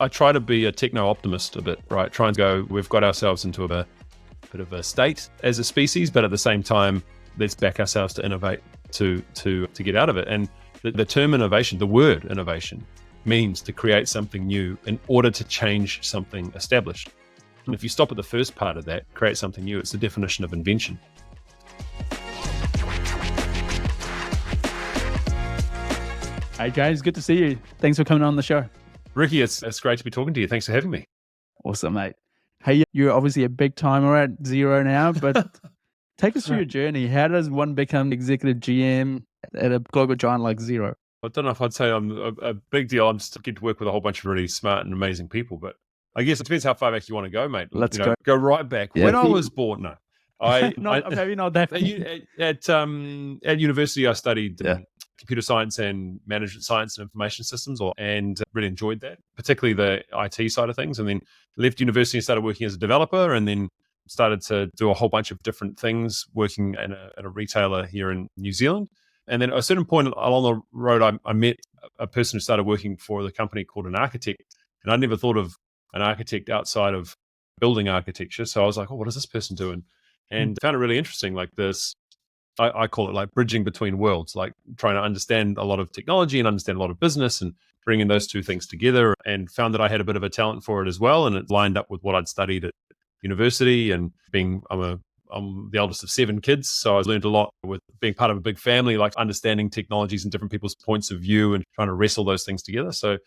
I try to be a techno-optimist a bit, right? Try and go, we've got ourselves into a bit of a state as a species, but at the same time, let's back ourselves to innovate to get out of it. And the term innovation, the word innovation, means to create something new in order to change something established. And if you stop at the first part of that, create something new, it's the definition of invention. Hey James, good to see you. Thanks for coming on the show. Ricky, it's great to be talking to you. Thanks for having me. Awesome, mate. Hey, you're obviously a big timer at Xero now, but take us through your journey. How does one become executive GM at a global giant like Xero? I don't know if I'd say I'm a big deal. I'm just get to work with a whole bunch of really smart and amazing people, but I guess it depends how far back you want to go, mate. Let's go. Go right back. Yeah. When I was born, no. Maybe not that. At university, I studied computer science and management science and information systems, and really enjoyed that, particularly the IT side of things. And then left university and started working as a developer, and then started to do a whole bunch of different things, working at a retailer here in New Zealand. And then at a certain point along the road, I met a person who started working for the company called an architect. And I'd never thought of an architect outside of building architecture. So I was like, oh, what is this person doing? And found it really interesting, like this, I call it like bridging between worlds, like trying to understand a lot of technology and understand a lot of business and bringing those two things together, and found that I had a bit of a talent for it as well. And it lined up with what I'd studied at university, and I'm the eldest of 7 kids. So I learned a lot with being part of a big family, like understanding technologies and different people's points of view and trying to wrestle those things together. So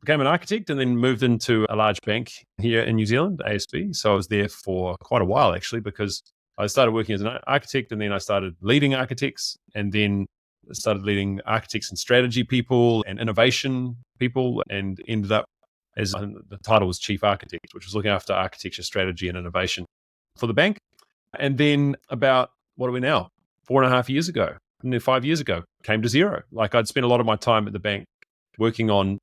became an architect, and then moved into a large bank here in New Zealand, ASB. So I was there for quite a while, actually, because I started working as an architect, and then I started leading architects, and then started leading architects and strategy people and innovation people, and ended up as the title was chief architect, which was looking after architecture, strategy, and innovation for the bank. And then about, what are we now? 4.5 years ago, 5 years ago, came to Xero. Like, I'd spent a lot of my time at the bank working on,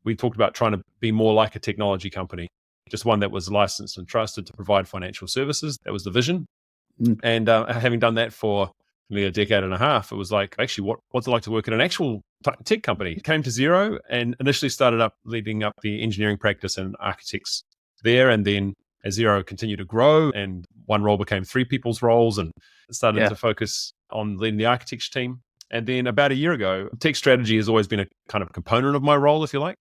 we talked about trying to be more like a technology company, just one that was licensed and trusted to provide financial services. That was the vision. And having done that for nearly a decade and a half, it was like, actually, what's it like to work at an actual tech company? Came to Xero and initially started leading up the engineering practice and architects there. And then as Xero continued to grow, and one role became 3 people's roles, and started to focus on leading the architecture team. And then about a year ago, tech strategy has always been a kind of component of my role, if you like.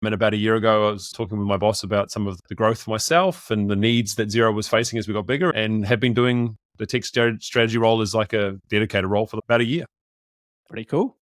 And about a year ago, I was talking with my boss about some of the growth for myself and the needs that Xero was facing as we got bigger, and have been doing the tech strategy role as like a dedicated role for about a year. Pretty cool.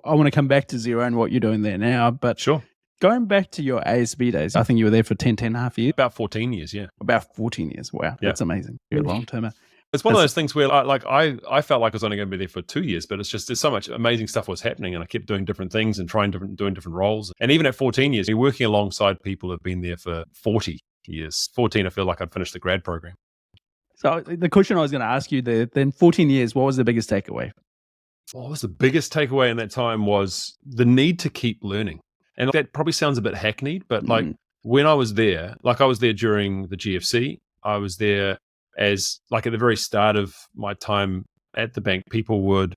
I want to come back to Xero and what you're doing there now, but sure. Going back to your ASB days, I think you were there for 10 and a half years. About 14 years, yeah. About 14 years. Wow, that's amazing. You're a long-termer. It's one of those things where I felt like I was only going to be there for 2 years, but it's just, there's so much amazing stuff was happening, and I kept doing different things and doing different roles. And even at 14 years, you're working alongside people who've been there for 40 years. 14, I feel like I'd finished the grad program. So the question I was going to ask you there, then 14 years, what was the biggest takeaway? What was the biggest takeaway in that time was the need to keep learning. And that probably sounds a bit hackneyed, but like when I was there, like I was there during the GFC, I was there as like at the very start of my time at the bank, people would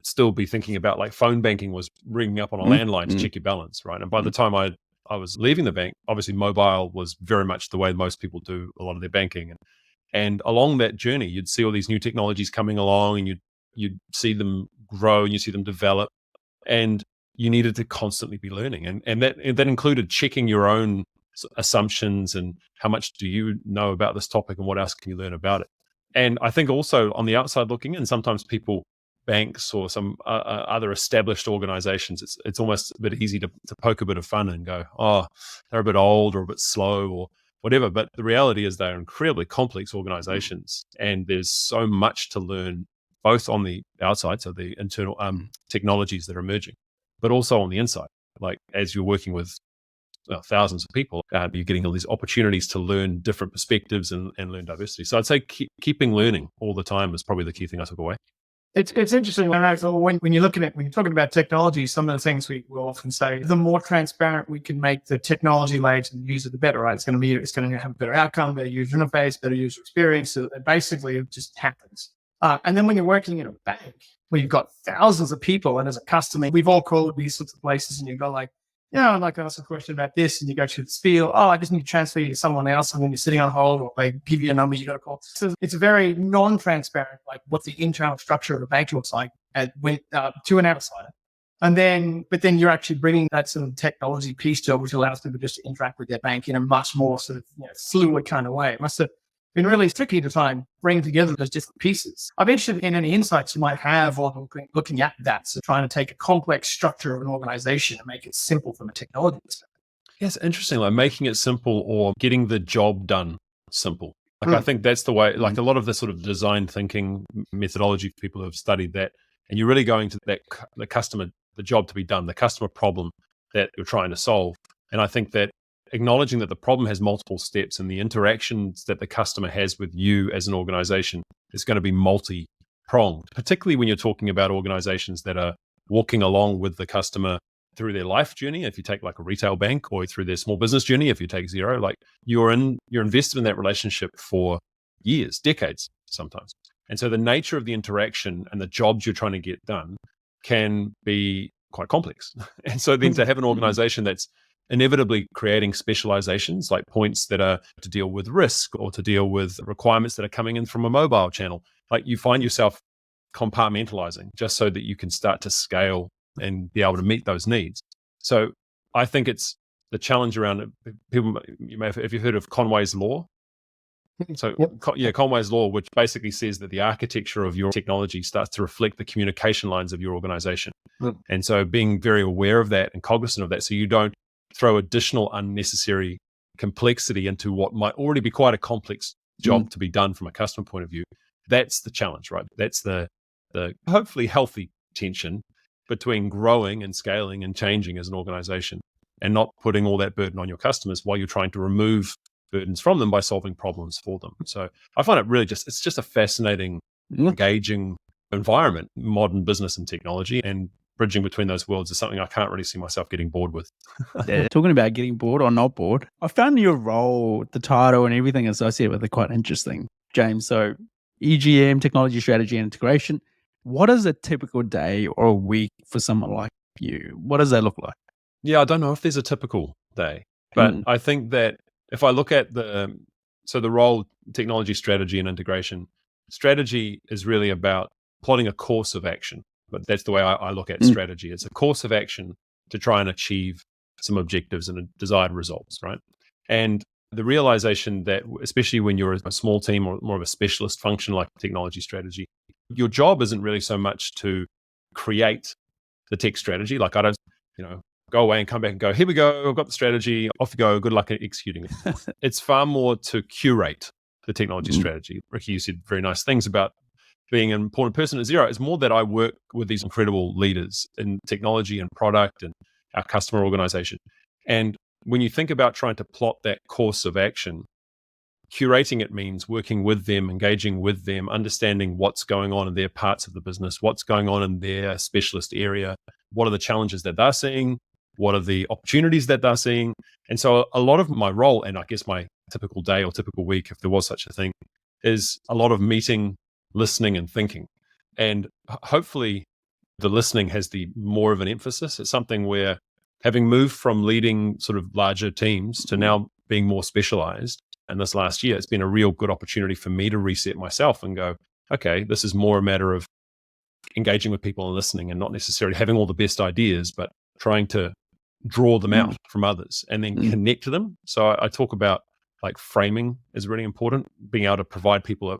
still be thinking about like phone banking was ringing up on a landline to check your balance, right? And by the time I was leaving the bank, obviously mobile was very much the way most people do a lot of their banking. And along that journey, you'd see all these new technologies coming along, and you'd see them grow and you see them develop. And you needed to constantly be learning. And that included checking your own assumptions and how much do you know about this topic and what else can you learn about it. And I think also on the outside looking in, sometimes banks or some other established organizations, it's almost a bit easy to poke a bit of fun and go, oh, they're a bit old or a bit slow or whatever. But the reality is they're incredibly complex organizations, and there's so much to learn both on the outside, so the internal technologies that are emerging, but also on the inside. Like as you're working with thousands of people, you're getting all these opportunities to learn different perspectives and learn diversity. So I'd say keeping learning all the time is probably the key thing I took away. It's interesting when you're looking at, when you're talking about technology, some of the things we will often say, the more transparent we can make the technology layer to the user, the better, right? It's going to have a better outcome, better user interface, better user experience. So basically it just happens. And then when you're working in a bank, where you've got thousands of people, and as a customer, we've all called these sorts of places, and you've got like I'd like to ask a question about this. And you go to the spiel. Oh, I just need to transfer you to someone else. And then you're sitting on hold, or they give you a number you got to call. So it's very non-transparent, like what the internal structure of a bank looks like to an outsider. But then you're actually bringing that sort of technology piece to it, which allows people just to interact with their bank in a much more sort of fluid kind of way. It must have been really tricky to try and bring together those different pieces. I'm interested in any insights you might have on looking at that. So trying to take a complex structure of an organization and make it simple from a technology perspective. Yes, interesting. Like making it simple or getting the job done simple. Like I think that's the way, like a lot of the sort of design thinking methodology, people who have studied that, and you're really going to the customer, the job to be done, the customer problem that you're trying to solve. And I think that acknowledging that the problem has multiple steps and the interactions that the customer has with you as an organization is going to be multi-pronged, particularly when you're talking about organizations that are walking along with the customer through their life journey. If you take like a retail bank, or through their small business journey, if you take Xero, like you're invested in that relationship for years, decades sometimes. And so the nature of the interaction and the jobs you're trying to get done can be quite complex. And so then to have an organization that's inevitably creating specializations, like points that are to deal with risk or to deal with requirements that are coming in from a mobile channel, like you find yourself compartmentalizing just so that you can start to scale and be able to meet those needs. So I think it's the challenge around it. People, if you've heard of Conway's Law. So Conway's Law, which basically says that the architecture of your technology starts to reflect the communication lines of your organization. And so being very aware of that and cognizant of that, so you don't throw additional unnecessary complexity into what might already be quite a complex job to be done from a customer point of view. That's the challenge, right? That's the hopefully healthy tension between growing and scaling and changing as an organization, and not putting all that burden on your customers while you're trying to remove burdens from them by solving problems for them. So I find it really it's just a fascinating, engaging environment, modern business and technology, and bridging between those worlds is something I can't really see myself getting bored with. Talking about getting bored or not bored, I found your role, the title and everything associated with it quite interesting, James. So EGM, technology, strategy, and integration. What is a typical day or a week for someone like you? What does that look like? Yeah, I don't know if there's a typical day, but I think that if I look at the role, technology, strategy, and integration, strategy is really about plotting a course of action. But that's the way I look at strategy. It's a course of action to try and achieve some objectives and desired results, right? And the realization that, especially when you're a small team or more of a specialist function like technology strategy, your job isn't really so much to create the tech strategy. Like I don't, go away and come back and go, here we go, I've got the strategy, off you go, good luck at executing it. It's far more to curate the technology strategy. Ricky, you said very nice things about being an important person at Xero. It's more that I work with these incredible leaders in technology and product and our customer organization. And when you think about trying to plot that course of action, curating it means working with them, engaging with them, understanding what's going on in their parts of the business, what's going on in their specialist area, what are the challenges that they're seeing, what are the opportunities that they're seeing. And so a lot of my role, and I guess my typical day or typical week, if there was such a thing, is a lot of meeting, listening, and thinking. And hopefully the listening has the more of an emphasis. It's something where, having moved from leading sort of larger teams to now being more specialized, and this last year, it's been a real good opportunity for me to reset myself and go, okay, this is more a matter of engaging with people and listening, and not necessarily having all the best ideas, but trying to draw them out from others and then connect to them. So I talk about like framing is really important, being able to provide people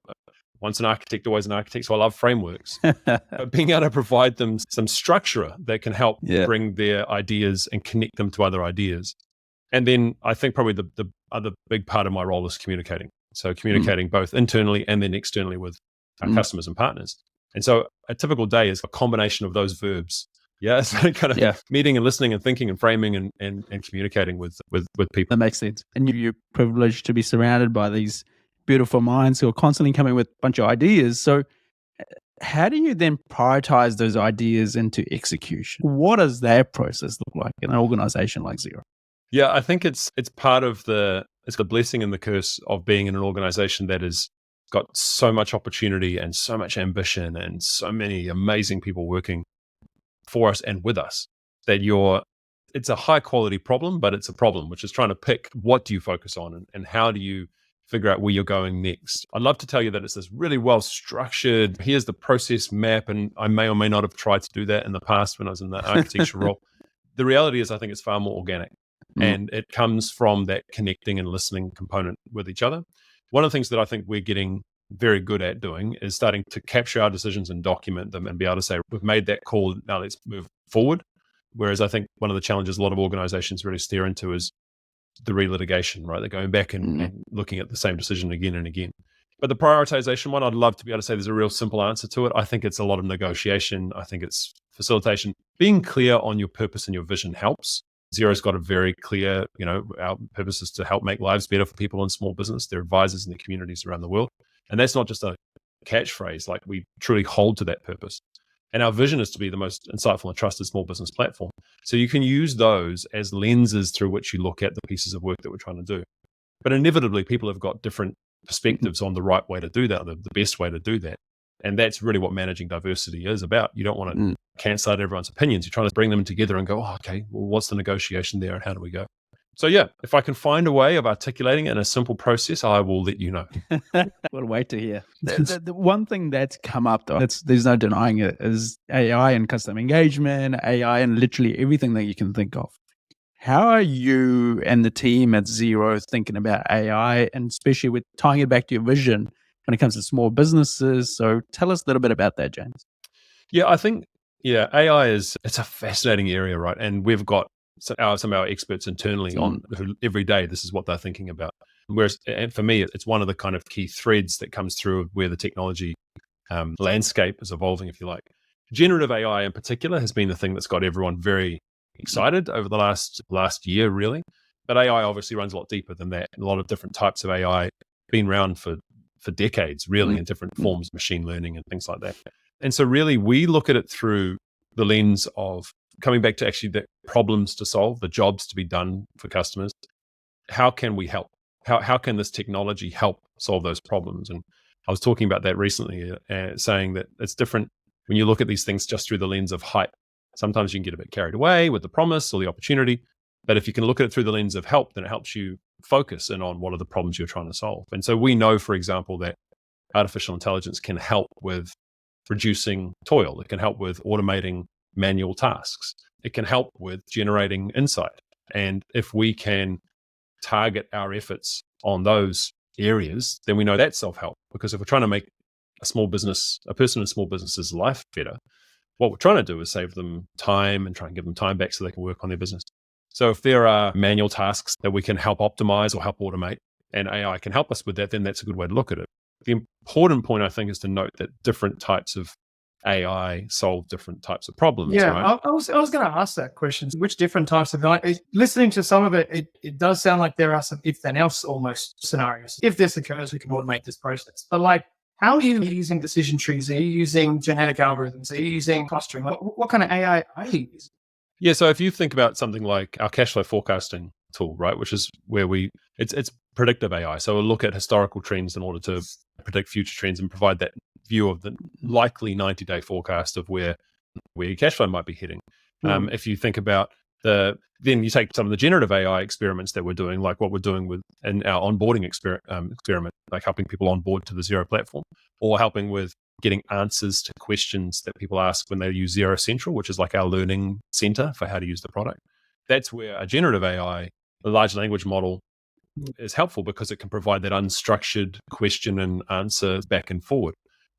once an architect, always an architect. So I love frameworks, but being able to provide them some structure that can help bring their ideas and connect them to other ideas. And then I think probably the other big part of my role is communicating. So communicating both internally and then externally with our customers and partners. And so a typical day is a combination of those verbs. Yeah, so kind of meeting and listening and thinking and framing and communicating with people. That makes sense. And you're privileged to be surrounded by these beautiful minds who are constantly coming with a bunch of ideas. So how do you then prioritize those ideas into execution? What does that process look like in an organization like Xero? Yeah, I think it's part of the blessing and the curse of being in an organization that has got so much opportunity and so much ambition and so many amazing people working for us and with us, that you're it's a high quality problem, but it's a problem, which is trying to pick what do you focus on and how do you figure out where you're going next. I'd love to tell you that it's this really well structured, here's the process map, and I may or may not have tried to do that in the past when I was in the architecture role. The reality is I think it's far more organic, and it comes from that connecting and listening component with each other. One of the things that I think we're getting very good at doing is starting to capture our decisions and document them and be able to say, we've made that call, now let's move forward. Whereas I think one of the challenges a lot of organizations really steer into is the relitigation, right? They're going back and looking at the same decision again and again. But the prioritization one, I'd love to be able to say there's a real simple answer to it. I think it's a lot of negotiation. I think it's facilitation. Being clear on your purpose and your vision helps. Xero's got a very clear, our purpose is to help make lives better for people in small business, their advisors and their communities around the world. And that's not just a catchphrase, like we truly hold to that purpose. And our vision is to be the most insightful and trusted small business platform. So you can use those as lenses through which you look at the pieces of work that we're trying to do. But inevitably, people have got different perspectives on the right way to do that, the best way to do that. And that's really what managing diversity is about. You don't want to cancel out everyone's opinions. You're trying to bring them together and go, okay, well, what's the negotiation there and how do we go? So yeah, if I can find a way of articulating it in a simple process, I will let you know. We'll wait to hear. The one thing that's come up, though, there's no denying it, is AI and custom engagement, AI and literally everything that you can think of. How are you and the team at Xero thinking about AI, and especially with tying it back to your vision when it comes to small businesses? So tell us a little bit about that, James. Yeah, I think, AI it's a fascinating area, right? And we've got some of our experts internally on who every day, this is what they're thinking about. Whereas, and for me, it's one of the kind of key threads that comes through where the technology landscape is evolving, if you like. Generative AI in particular has been the thing that's got everyone very excited over the last year, really. But AI obviously runs a lot deeper than that. A lot of different types of AI been around for decades, really, in different forms, machine learning and things like that. And so really, we look at it through the lens of coming back to actually the problems to solve, the jobs to be done for customers. How can we help? How can this technology help solve those problems? And I was talking about that recently, saying that it's different when you look at these things just through the lens of hype. Sometimes you can get a bit carried away with the promise or the opportunity. But if you can look at it through the lens of help, then it helps you focus in on what are the problems you're trying to solve. And so we know, for example, that artificial intelligence can help with reducing toil. It can help with automating manual tasks. It can help with generating insight. And if we can target our efforts on those areas, then we know that's self-help. Because if we're trying to make a person in small business's life better, what we're trying to do is save them time and try and give them time back so they can work on their business. So if there are manual tasks that we can help optimize or help automate, and AI can help us with that, then that's a good way to look at it. The important point, I think, is to note that different types of AI solve different types of problems. Yeah, right? I was going to ask that question. Which different types of AI? Listening to some of it, it does sound like there are some if then else almost scenarios. If this occurs, we can automate this process. But like, how are you using decision trees? Are you using genetic algorithms? Are you using clustering? What kind of AI are you using? Yeah, so if you think about something like our cash flow forecasting tool, right, which is where it's predictive AI. So we'll look at historical trends in order to predict future trends and provide that view of the likely 90-day forecast of where your cash flow might be heading. If you think about then you take some of the generative AI experiments that we're doing, like what we're doing in our onboarding experiment, like helping people onboard to the Xero platform, or helping with getting answers to questions that people ask when they use Xero Central, which is like our learning center for how to use the product. That's where a generative AI, a large language model, is helpful because it can provide that unstructured question and answer back and forward.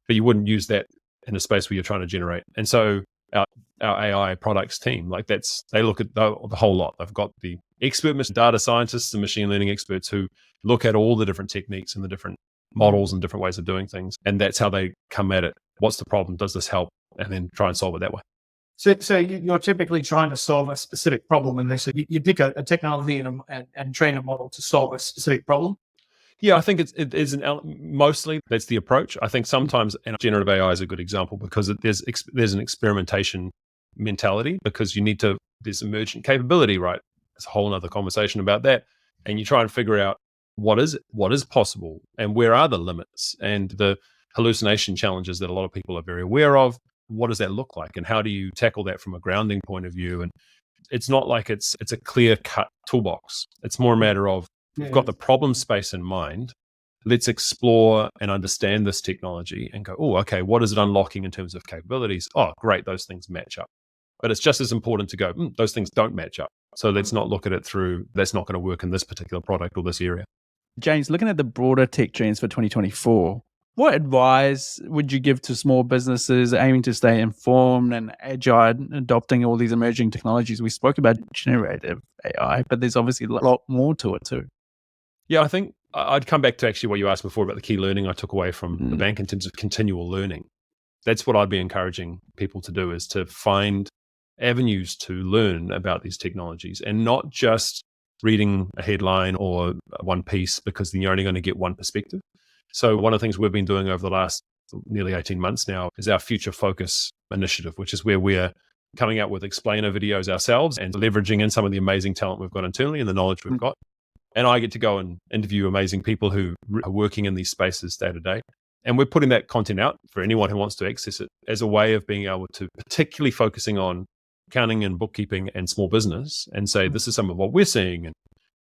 But you wouldn't use that in a space where you're trying to generate. And so our AI products team, they look at the whole lot. They've got the expert data scientists and machine learning experts who look at all the different techniques and the different models and different ways of doing things. And that's how they come at it. What's the problem? Does this help? And then try and solve it that way. So you're typically trying to solve a specific problem, and so you pick a technology and train a model to solve a specific problem. Yeah, I think it is mostly that's the approach. I think sometimes generative AI is a good example because there's an experimentation mentality because there's emergent capability, right? There's a whole other conversation about that, and you try and figure out what is possible and where are the limits and the hallucination challenges that a lot of people are very aware of. What does that look like, and how do you tackle that from a grounding point of view? And it's not like it's a clear-cut toolbox. It's more a matter of, we've got the problem space in mind. Let's explore and understand this technology and go, oh, okay, what is it unlocking in terms of capabilities? Oh, great, those things match up. But it's just as important to go, those things don't match up. So let's not look at it through, that's not going to work in this particular product or this area. James, looking at the broader tech trends for 2024, what advice would you give to small businesses aiming to stay informed and agile, adopting all these emerging technologies? We spoke about generative AI, but there's obviously a lot more to it too. Yeah, I think I'd come back to actually what you asked before about the key learning I took away from the bank in terms of continual learning. That's what I'd be encouraging people to do, is to find avenues to learn about these technologies and not just reading a headline or one piece, because then you're only going to get one perspective. So one of the things we've been doing over the last nearly 18 months now is our Future Focus initiative, which is where we're coming out with explainer videos ourselves and leveraging in some of the amazing talent we've got internally and the knowledge we've got. And I get to go and interview amazing people who are working in these spaces day to day. And we're putting that content out for anyone who wants to access it as a way of being able to, particularly focusing on accounting and bookkeeping and small business, and say, this is some of what we're seeing. And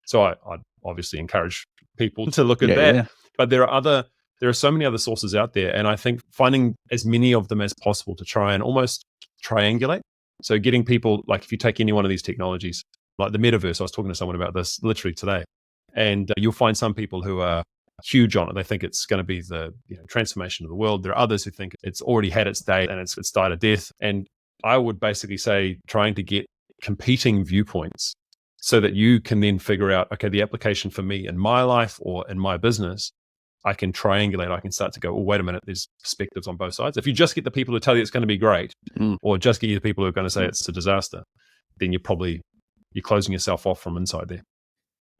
so I'd obviously encourage people to look at that. Yeah. But there are so many other sources out there. And I think finding as many of them as possible to try and almost triangulate. So getting people, like if you take any one of these technologies, like the metaverse, I was talking to someone about this literally today, and you'll find some people who are huge on it. They think it's going to be the transformation of the world. There are others who think it's already had its day and it's died a death. And I would basically say trying to get competing viewpoints so that you can then figure out, okay, the application for me in my life or in my business, I can triangulate. I can start to go, oh, wait a minute, there's perspectives on both sides. If you just get the people who tell you it's going to be great, or just get the people who are going to say it's a disaster, then you're closing yourself off from inside there.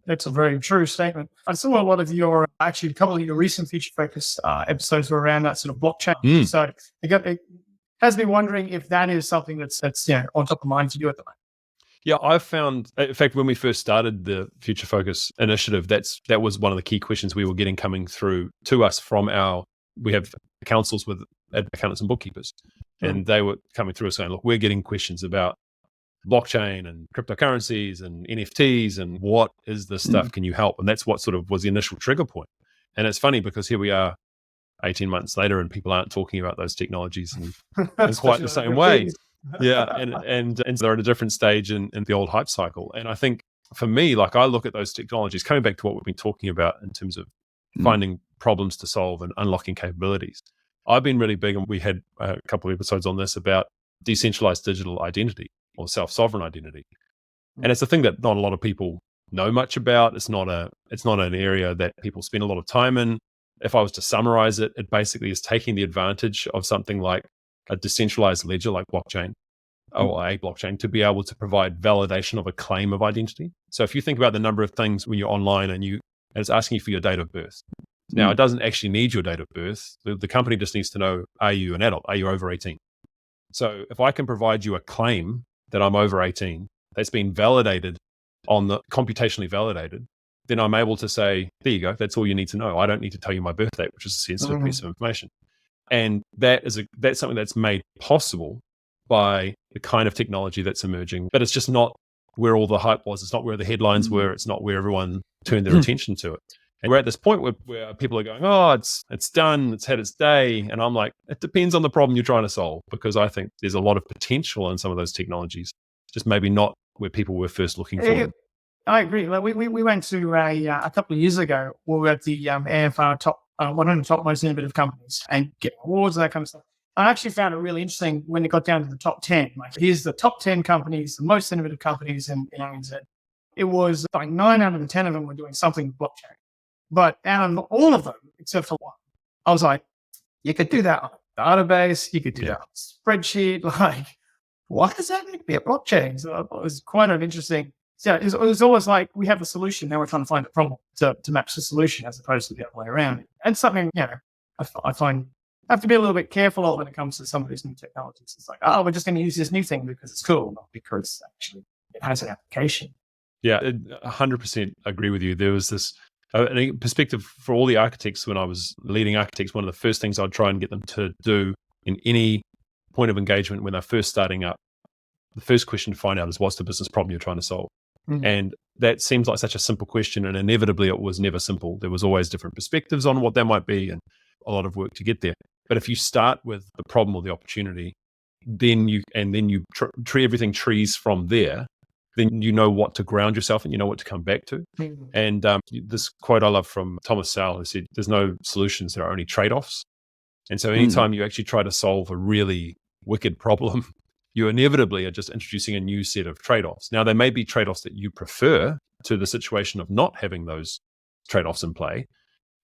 That's a very true statement. I saw a lot of a couple of your recent Future Focus episodes were around that sort of blockchain. So it has been wondering if that is something that's on top of mind for you at the moment. Yeah, I've found, in fact, when we first started the Future Focus initiative, that was one of the key questions we were getting coming through to us from we have councils with accountants and bookkeepers, and they were coming through saying, look, we're getting questions about blockchain and cryptocurrencies and NFTs and what is this stuff? Can you help? And that's what sort of was the initial trigger point. And it's funny because here we are 18 months later and people aren't talking about those technologies in quite the same way. Yeah. And they're at a different stage in the old hype cycle. And I think for me, like I look at those technologies, coming back to what we've been talking about in terms of finding problems to solve and unlocking capabilities. I've been really big, and we had a couple of episodes on this about decentralized digital identity or self-sovereign identity. And it's a thing that not a lot of people know much about. It's not an area that people spend a lot of time in. If I was to summarize it, it basically is taking the advantage of something like a decentralized ledger like blockchain or a blockchain to be able to provide validation of a claim of identity. So if you think about the number of things when you're online and it's asking you for your date of birth. Now, it doesn't actually need your date of birth. The company just needs to know, are you an adult? Are you over 18? So if I can provide you a claim that I'm over 18, that's been validated computationally validated, then I'm able to say, there you go, that's all you need to know. I don't need to tell you my birth date, which is a sensitive piece of information. And that's something that's made possible by the kind of technology that's emerging. But it's just not where all the hype was. It's not where the headlines were. It's not where everyone turned their attention to it. And we're at this point where people are going, oh, it's done, it's had its day. And I'm like, it depends on the problem you're trying to solve, because I think there's a lot of potential in some of those technologies, just maybe not where people were first looking for them. I agree. Like we went to a couple of years ago, we were at the AFR top 100 top most innovative companies and get awards and that kind of stuff. I actually found it really interesting when it got down to the top 10. Like, here's the top 10 companies, the most innovative companies in ANZ. It was like 9 out of the 10 of them were doing something with blockchain. But out of all of them, except for one, I was like, you could do that on a database, you could do that on a spreadsheet. Like, why does that need to be a blockchain? So it was quite an interesting. So it was always like, we have a solution, now we're trying to find a problem to match the solution as opposed to the other way around. And something, I find I have to be a little bit careful of when it comes to some of these new technologies. It's like, oh, we're just going to use this new thing because it's cool, not because actually it has an application. Yeah, 100% agree with you. There was this perspective for all the architects. When I was leading architects, one of the first things I'd try and get them to do in any point of engagement when they're first starting up the first question to find out is, what's the business problem you're trying to solve? And that seems like such a simple question, and inevitably it was never simple. There was always different perspectives on what that might be and a lot of work to get there. But if you start with the problem or the opportunity, then you everything trees from there, then you know what to ground yourself in, you know what to come back to. And this quote I love from Thomas Sowell, who said, there's no solutions, there are only trade-offs. And so anytime you actually try to solve a really wicked problem, you inevitably are just introducing a new set of trade-offs. Now, there may be trade-offs that you prefer to the situation of not having those trade-offs in play,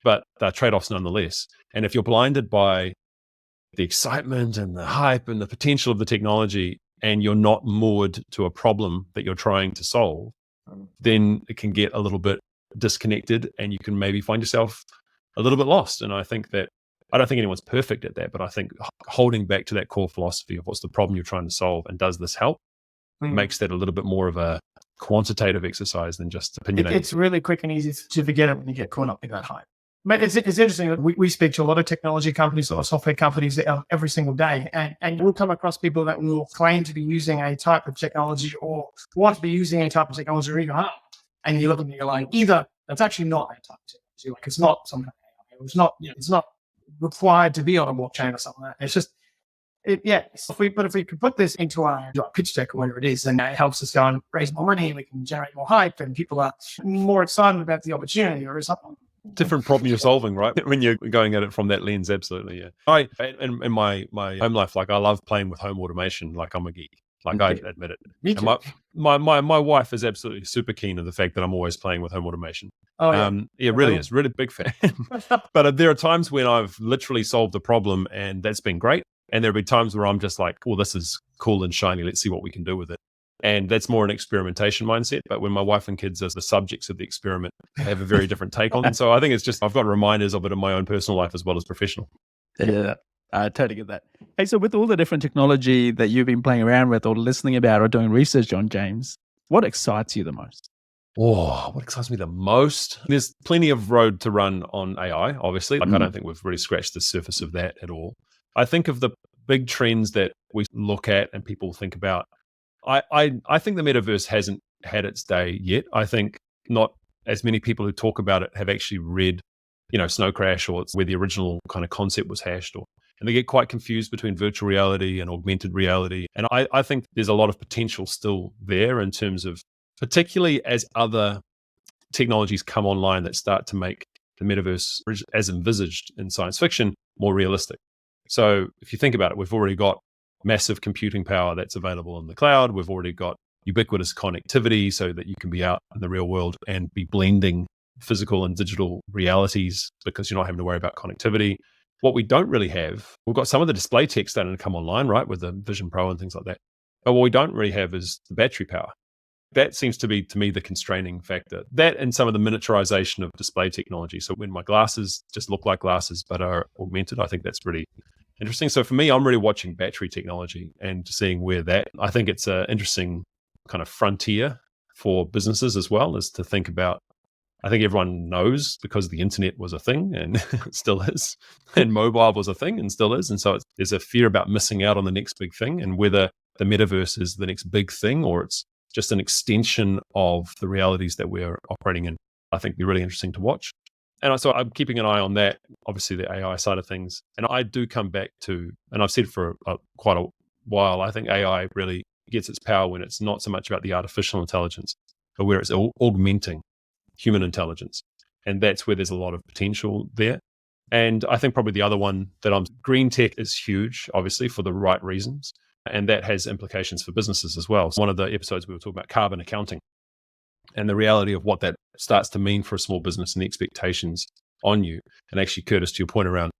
but they're trade-offs nonetheless. And if you're blinded by the excitement and the hype and the potential of the technology, and you're not moored to a problem that you're trying to solve, then it can get a little bit disconnected, and you can maybe find yourself a little bit lost. And I think that I don't think anyone's perfect at that, but I think holding back to that core philosophy of what's the problem you're trying to solve and does this help makes that a little bit more of a quantitative exercise than just opinionated. It's really quick and easy to forget it when you get caught up in that hype. But it's interesting. We speak to a lot of technology companies or software companies every single day, and we'll come across people that will claim to be using a type of technology or want to be using a type of technology, or even and you look at them and you're like, either that's actually not a type of technology, like it's not something, it's not required to be on a blockchain or something like that. It's just, if we could put this into our pitch deck or whatever it is, then it helps us go and raise more money, and we can generate more hype, and people are more excited about the opportunity or something. Different problem you're solving, right? When you're going at it from that lens, absolutely, yeah. I in my home life, like I love playing with home automation. Like I'm a geek. Like I admit it. Me too. And my wife is absolutely super keen on the fact that I'm always playing with home automation. Oh yeah, really is really big fan. But there are times when I've literally solved a problem, and that's been great. And there'll be times where I'm just like, "Oh, this is cool and shiny. Let's see what we can do with it." And that's more an experimentation mindset. But when my wife and kids are the subjects of the experiment, I have a very different take on it. So I think it's just, I've got reminders of it in my own personal life as well as professional. Yeah, I totally get that. Hey, so with all the different technology that you've been playing around with or listening about or doing research on, James, what excites you the most? Oh, what excites me the most? There's plenty of road to run on AI, obviously. Like I don't think we've really scratched the surface of that at all. I think of the big trends that we look at and people think about. I think the metaverse hasn't had its day yet. I think not as many people who talk about it have actually read, Snow Crash, or it's where the original kind of concept was hashed, and they get quite confused between virtual reality and augmented reality. And I think there's a lot of potential still there in terms of, particularly as other technologies come online that start to make the metaverse, as envisaged in science fiction, more realistic. So if you think about it, we've already got massive computing power that's available in the cloud. We've already got ubiquitous connectivity so that you can be out in the real world and be blending physical and digital realities because you're not having to worry about connectivity. What we don't really have, we've got some of the display tech starting to come online, right, with the Vision Pro and things like that. But what we don't really have is the battery power. That seems to be, to me, the constraining factor. That and some of the miniaturization of display technology. So when my glasses just look like glasses but are augmented, I think that's pretty interesting. So for me, I'm really watching battery technology and seeing where that, I think it's an interesting kind of frontier for businesses as well, is to think about. I think everyone knows because the internet was a thing and it still is, and mobile was a thing and still is. And so there's a fear about missing out on the next big thing, and whether the metaverse is the next big thing or it's just an extension of the realities that we're operating in. I think it'd be really interesting to watch. And so I'm keeping an eye on that, obviously the AI side of things. And I do come back to, and I've said for quite a while, I think AI really gets its power when it's not so much about the artificial intelligence, but where it's augmenting human intelligence. And that's where there's a lot of potential there. And I think probably the other one green tech is huge, obviously, for the right reasons. And that has implications for businesses as well. So one of the episodes we were talking about carbon accounting and the reality of what that starts to mean for a small business and the expectations on you. And actually, Curtis, to your point around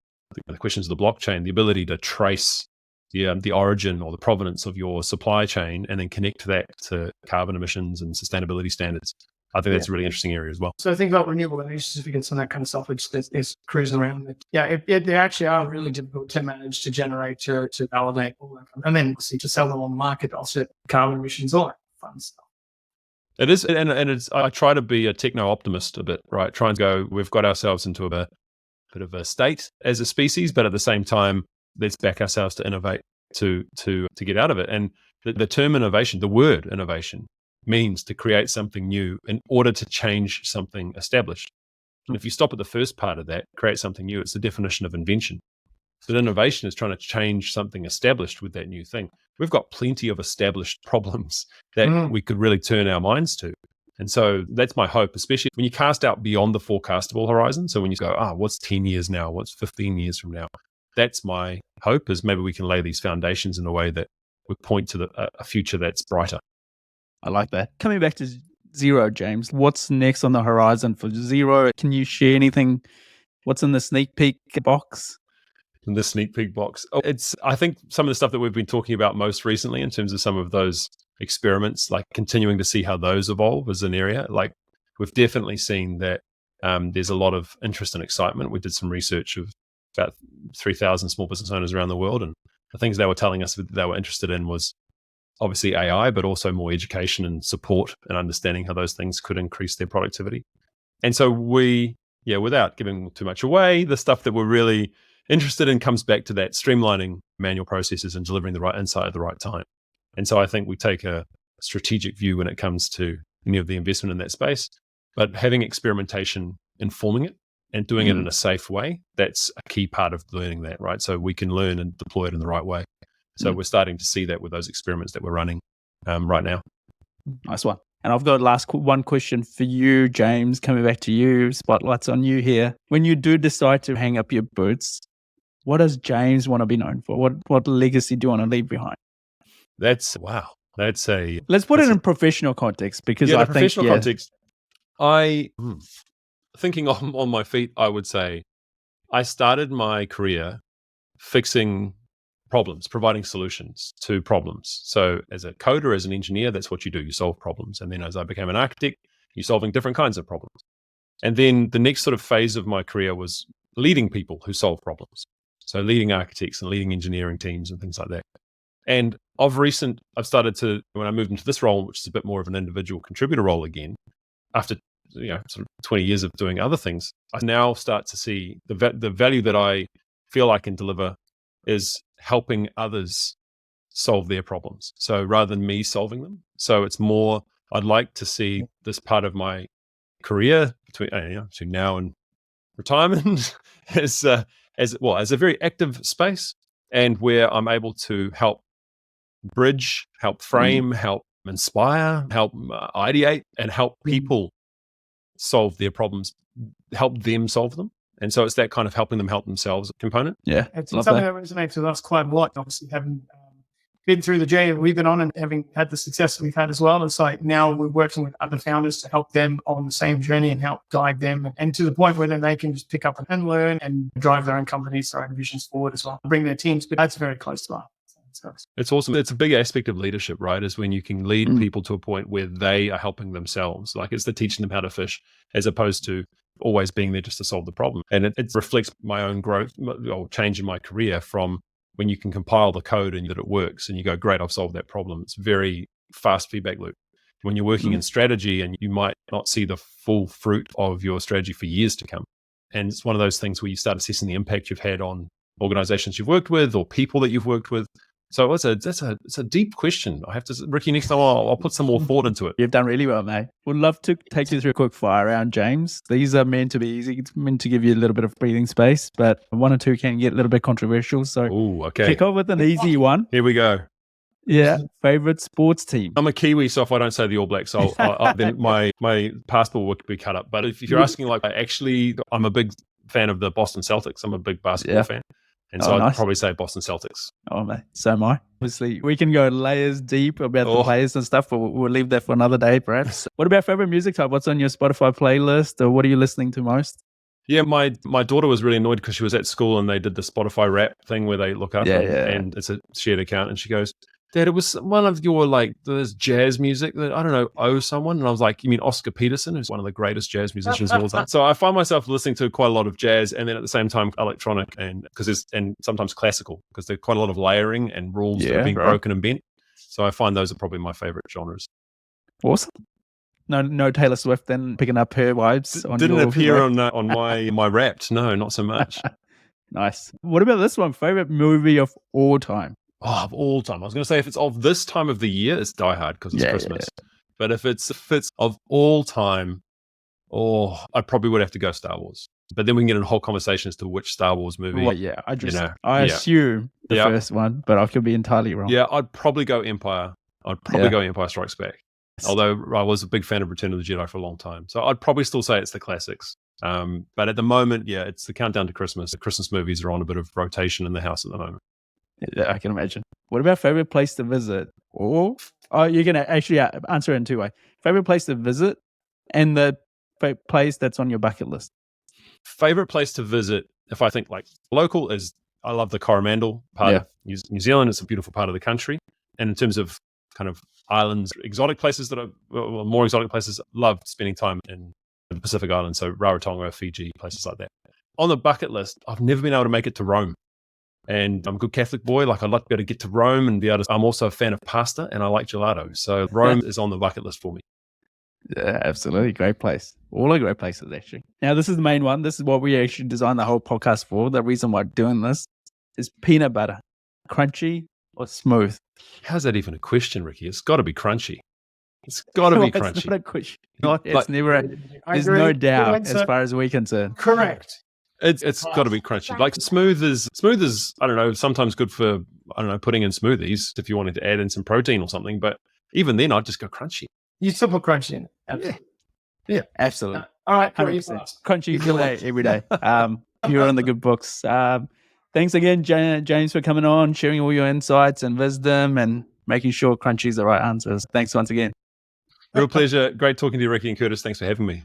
the questions of the blockchain, the ability to trace the origin or the provenance of your supply chain and then connect that to carbon emissions and sustainability standards. I think that's a really interesting area as well. So think about renewable energy certificates and that kind of stuff, which is cruising around. They actually are really difficult to manage, to generate, to validate, all that. And then obviously to sell them on the market, offset carbon emissions, all that fun stuff. It is, and it's. I try to be a techno optimist a bit, right? Try and go. We've got ourselves into a bit of a state as a species, but at the same time, let's back ourselves to innovate to get out of it. And The term innovation, the word innovation, means to create something new in order to change something established. And if you stop at the first part of that, create something new, it's the definition of invention. So innovation is trying to change something established with that new thing. We've got plenty of established problems that we could really turn our minds to. And so that's my hope, especially when you cast out beyond the forecastable horizon. So when you go, what's 10 years now? What's 15 years from now? That's my hope, is maybe we can lay these foundations in a way that would point to a future that's brighter. I like that. Coming back to Xero, James, what's next on the horizon for Xero? Can you share anything? What's in the sneak peek box? In the sneak peek box. I think some of the stuff that we've been talking about most recently in terms of some of those experiments, like continuing to see how those evolve as an area. Like we've definitely seen that there's a lot of interest and excitement. We did some research of about 3,000 small business owners around the world, and the things they were telling us that they were interested in was obviously AI, but also more education and support and understanding how those things could increase their productivity. And so without giving too much away, the stuff that we're really interested in comes back to that streamlining manual processes and delivering the right insight at the right time. And so I think we take a strategic view when it comes to any of the investment in that space, but having experimentation informing it and doing it in a safe way, that's a key part of learning that, right? So we can learn and deploy it in the right way. So we're starting to see that with those experiments that we're running right now. Nice one. And I've got one question for you, James, coming back to you. Spotlight's on you here. When you do decide to hang up your boots, what does James want to be known for? What legacy do you want to leave behind? Let's put it in professional context, because I think professional context. Thinking on my feet, I would say I started my career fixing problems, providing solutions to problems. So as a coder, as an engineer, that's what you do. You solve problems. And then as I became an architect, you're solving different kinds of problems. And then the next sort of phase of my career was leading people who solve problems. So leading architects and leading engineering teams and things like that. And I've started to, when I moved into this role, which is a bit more of an individual contributor role again, after sort of 20 years of doing other things, I now start to see the value that I feel I can deliver is helping others solve their problems. So rather than me solving them. So it's more, I'd like to see this part of my career between now and retirement as a very active space, and where I'm able to help bridge, help frame, help inspire, help ideate, and help people solve their problems, help them solve them. And so it's that kind of helping them help themselves component. Yeah. It's something that resonates with us quite a lot. Obviously, having been through the journey we've been on and having had the success that we've had as well. It's like now we're working with other founders to help them on the same journey and help guide them, and to the point where then they can just pick up and learn and drive their own companies, their own visions forward as well, bring their teams. But that's very close to us. It's awesome. It's a big aspect of leadership, right? Is when you can lead people to a point where they are helping themselves. Like it's the teaching them how to fish, as opposed to always being there just to solve the problem. And it reflects my own growth or change in my career from when you can compile the code and that it works and you go, great, I've solved that problem. It's very fast feedback loop. When you're working in strategy and you might not see the full fruit of your strategy for years to come. And it's one of those things where you start assessing the impact you've had on organizations you've worked with or people that you've worked with. So it's a deep question. I have to, Ricky, next time I'll put some more thought into it. You've done really well, mate. Would love to take you through a quick fire round, James. These are meant to be easy. It's meant to give you a little bit of breathing space, but one or two can get a little bit controversial. So kick off with an easy one. Here we go. Yeah. Favorite sports team? I'm a Kiwi, so if I don't say the All Blacks, then my passport would be cut up. But if you're asking, I'm a big fan of the Boston Celtics. I'm a big basketball fan. And so I'd probably say Boston Celtics. Oh, mate. So am I. Obviously, we can go layers deep about the players and stuff, but we'll leave that for another day, perhaps. What about favorite music type? What's on your Spotify playlist, or what are you listening to most? Yeah, my daughter was really annoyed because she was at school and they did the Spotify rap thing where they look up and it's a shared account. And she goes, Dad, it was one of your there's jazz music that I don't know, owe someone. And I was like, you mean Oscar Peterson, who's one of the greatest jazz musicians of all time? So I find myself listening to quite a lot of jazz and then at the same time electronic and sometimes classical because there's quite a lot of layering and rules that are being broken and bent. So I find those are probably my favorite genres. Awesome. No Taylor Swift then picking up her vibes. Didn't appear on my Wrapped. No, not so much. Nice. What about this one? Favorite movie of all time? Oh, of all time. I was going to say if it's of this time of the year, it's Die Hard because it's Christmas. But if it's of all time, I probably would have to go Star Wars. But then we can get in a whole conversation as to which Star Wars movie. Well, yeah, I assume the first one, but I could be entirely wrong. Yeah, I'd probably go Empire. I'd probably go Empire Strikes Back. Although I was a big fan of Return of the Jedi for a long time. So I'd probably still say it's the classics. But at the moment, it's the countdown to Christmas. The Christmas movies are on a bit of rotation in the house at the moment. Yeah, I can imagine. What about favorite place to visit? You're going to actually answer it in two ways. Favorite place to visit and the place that's on your bucket list. Favorite place to visit, if I think like local, is I love the Coromandel part of New Zealand. It's a beautiful part of the country. And in terms of kind of islands, exotic places more exotic places, love spending time in the Pacific Islands. So Rarotonga, Fiji, places like that. On the bucket list, I've never been able to make it to Rome. And I'm a good Catholic boy. Like I'd like to be able to get to Rome and I'm also a fan of pasta and I like gelato. So Rome is on the bucket list for me. Yeah, absolutely. Great place. All are great places, actually. Now, this is the main one. This is what we actually designed the whole podcast for. The reason why we're doing this is peanut butter. Crunchy or smooth? How's that even a question, Ricky? It's got to be crunchy. It's got to be crunchy. It's not a question. It's never. There's no doubt as far as we're concerned. Correct. It's got to be crunchy. Like smooth is I don't know, sometimes good for putting in smoothies if you wanted to add in some protein or something. But even then, I'd just go crunchy. You still put crunchy in it. Absolutely. Yeah, absolutely. All right, 100%. Crunchy every day. You're on the good books. Thanks again, James, for coming on, sharing all your insights and wisdom, and making sure crunchy is the right answers. Thanks once again. Real pleasure. Great talking to you, Ricky and Curtis. Thanks for having me.